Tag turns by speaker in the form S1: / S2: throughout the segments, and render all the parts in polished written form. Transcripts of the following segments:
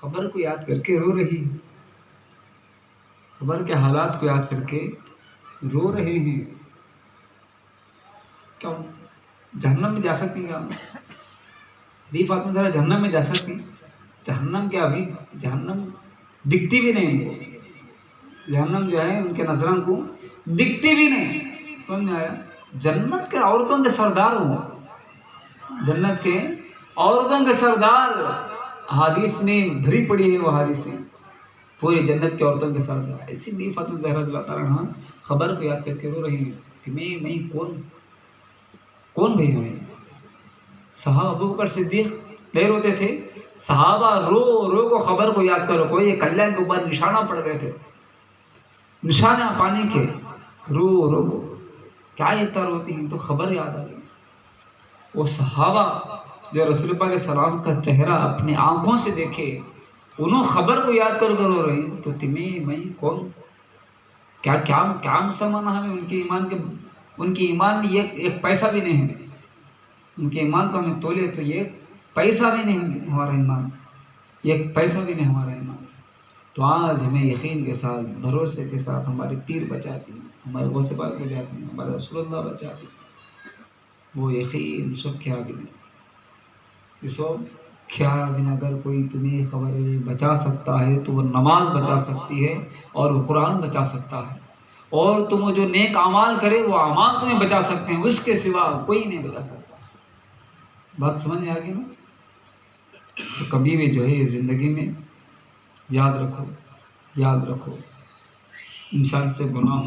S1: خبر کو یاد کر کے رو رہی ہیں، خبر کے حالات کو یاد کر کے رو رہے ہیں. کیوں جہنم میں جا سکتی کیا؟ بی فاطمہ ذرا جہنم میں جا سکتی؟ جہنم کیا ابھی جہنم دکھتی بھی نہیں ان کو. جہنم جو ہے ان کے نظروں کو دکھتی بھی نہیں. سمجھ میں آیا؟ جنت کے عورتوں کے سردار ہوں، جنت کے عورتوں کے سردار. حدیث میں بھری پڑی ہے وہ حدیثیں، پوری جنت کے عورتوں کے سردار. اسی لیے فاطمہ زہرا رضی اللہ تعالیٰ عنہا خبر کو یاد کر کے رو رہی ہیں کہ میں کون بھائی ہمیں. صحابہ ابو بکر صدیق نہیں روتے تھے؟ صحابہ رو رو کو خبر کو یاد کرو. کوئی کلیان کے اوپر نشانہ پڑ گئے تھے، نشانہ پانی کے، رو رو کیا اتنا روتی ہیں؟ تو خبر یاد آ گئی. وہ صحابہ جو رسول پاک علیہ السلام کا چہرہ اپنی آنکھوں سے دیکھے، انہوں خبر کو یاد کر رو رہی ہیں. تو تمہیں میں کون کیا مسلمان ہمیں ان کے ایمان میں ایک پیسہ بھی نہیں ہے. ان کے ایمان کو ہمیں تولے تو یہ پیسہ بھی نہیں ہے ہمارا ایمان، ایک پیسہ بھی نہیں ہمارا ایمان. تو آج ہمیں یقین کے ساتھ بھروسے کے ساتھ ہمارے پیر بچاتی ہیں، ہمارے غوث پاک بچاتی ہیں، ہمارے رسول اللہ بچاتی ہیں. وہ یقین سب کیا بھی نہیں، یہ سب کیا بھی نہیں. اگر کوئی تمہیں خبر بچا سکتا ہے تو وہ نماز بچا سکتی ہے اور وہ قرآن بچا سکتا ہے. اور تم جو نیک اعمال کرے وہ اعمال تمہیں بچا سکتے ہیں، اس کے سوا کوئی نہیں بچا سکتا. بات سمجھ میں آ گئی نا؟ تو کبھی بھی جو ہے زندگی میں یاد رکھو انسان سے گناہ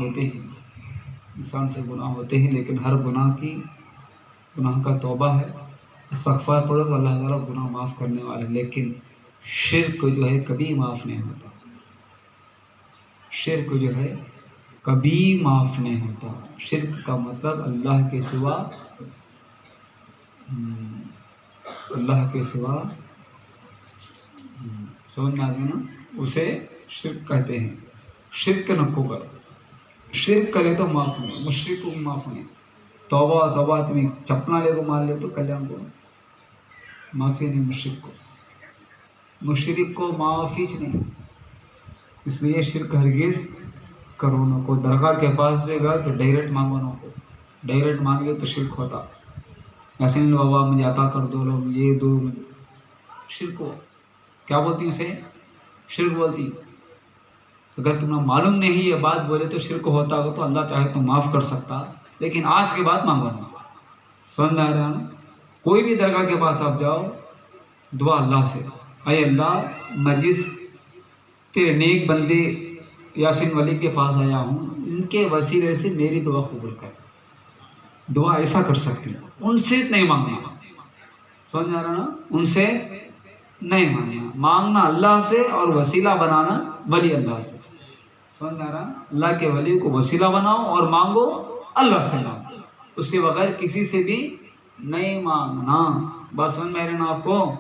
S1: ہوتے ہیں، لیکن ہر گناہ کا توبہ ہے، استغفار پڑھو تو اللہ تعالیٰ گناہ معاف کرنے والا ہے. لیکن شرک جو ہے کبھی معاف نہیں ہوتا. شرک جو ہے کبھی معاف نہیں ہوتا. شرک کا مطلب اللہ کے سوا سمجھ میں آ گیا نا؟ اسے شرک کہتے ہیں. شرک نہ کو کرو، شرک کرے تو معاف نہیں، مشرک کو معاف نہیں. توبہ تمہیں چپنا لے کو مار لے تو کلیان کو معافی نہیں. مشرک کو معافی نہیں. اس لیے شرک ہرگز کرو نہ. کو درگاہ کے پاس بھی گا تو ڈائریکٹ مانگو نہ کو. ڈائریکٹ مانگے تو شرک ہوتا. ایسے نہیں بابا مجھے عطا کر دو، لوگ یہ دو، شرک ہو. کیا بولتی اسے؟ شرک بولتی. اگر تمہیں معلوم نہیں یہ بات بولے تو شرک ہوتا ہو تو اللہ چاہے تو معاف کر سکتا، لیکن آج کے بعد مانگو نہ. سمجھ میں آ رہا ہے؟ کوئی بھی درگاہ کے پاس آپ جاؤ، دعا اللہ سے، اے اللہ میں جس تیرے نیک بندے یاسین ولی کے پاس آیا ہوں، ان کے وسیلے سے میری دعا قبول کر. دعا ایسا کر سکتے ہیں، ان سے نہیں مانگنا. سمجھ میں آ رہا نا؟ ان سے نہیں مانگنا اللہ سے، اور وسیلہ بنانا ولی اللہ سے. سمجھ میں آ رہا؟ اللہ کے ولی کو وسیلہ بناؤ اور مانگو اللہ سے مانگو، اس کے بغیر کسی سے بھی نہیں مانگنا. بات سمجھ میں آ رہا نا آپ کو؟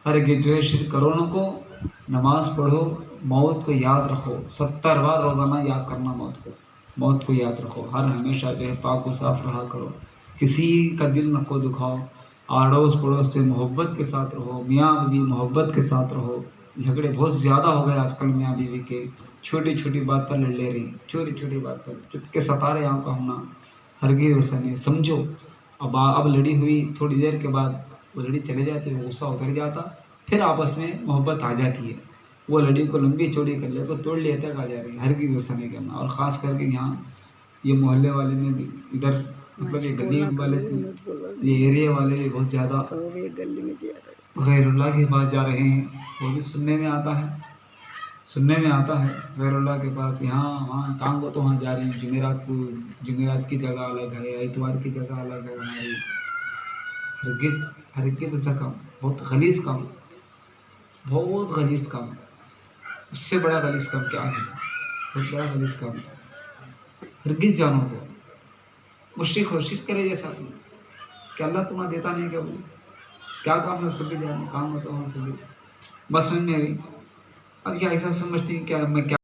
S1: ہرگز جو ہے شرک کرو نہ کو. نماز پڑھو، موت کو یاد رکھو. 70 بار روزانہ یاد کرنا موت کو یاد رکھو. ہمیشہ جو ہے پاک و صاف رہا کرو. کسی کا دل نہ کو دکھاؤ. آڑوس پڑوس سے محبت کے ساتھ رہو. میاں بیوی محبت کے ساتھ رہو. جھگڑے بہت زیادہ ہو گئے آج کل میاں بیوی کے، چھوٹی بات پر لڑ لے رہی، چھوٹی بات پر چپکے ستارے آنکھ کا ہونا. ہرگز ویسا نہیں. سمجھو اب لڑی ہوئی تھوڑی دیر کے بعد وہ لڑی چلے جاتی، وہ غصہ اتر جاتا، پھر آپس میں محبت آ جاتی ہے. وہ لڑی کو لمبی چوڑی کر لے تو توڑ لے تک آ جا رہی ہے. ہرگز ویسا نہیں کرنا. اور خاص کر کے یہاں یہ محلے والے میں بھی، ادھر مطلب یہ گلی والے، یہ ایریا والے بھی بہت زیادہ غیر اللہ کے پاس جا رہے ہیں. وہ بھی سننے میں آتا ہے غیر اللہ کے پاس یہاں وہاں ٹانگو تو وہاں جا رہے ہیں. جمعرات کی جگہ الگ ہے، اتوار کی جگہ الگ ہے. ہماری ہرگز ایسا کام بہت غلیظ کام. اس سے بڑا غلیظ کام کیا ہے؟ بہت بڑا غلیظ کام. ہرگز جانو تو مشرک کرے جیسا کہ اللہ تمہیں دیتا نہیں. کیا کام ہے؟ سبھی جانے کام ہوتا ہوں سبھی. بس سمجھ میں آئی. اب کیا ایسا سمجھتی کہ میں کیا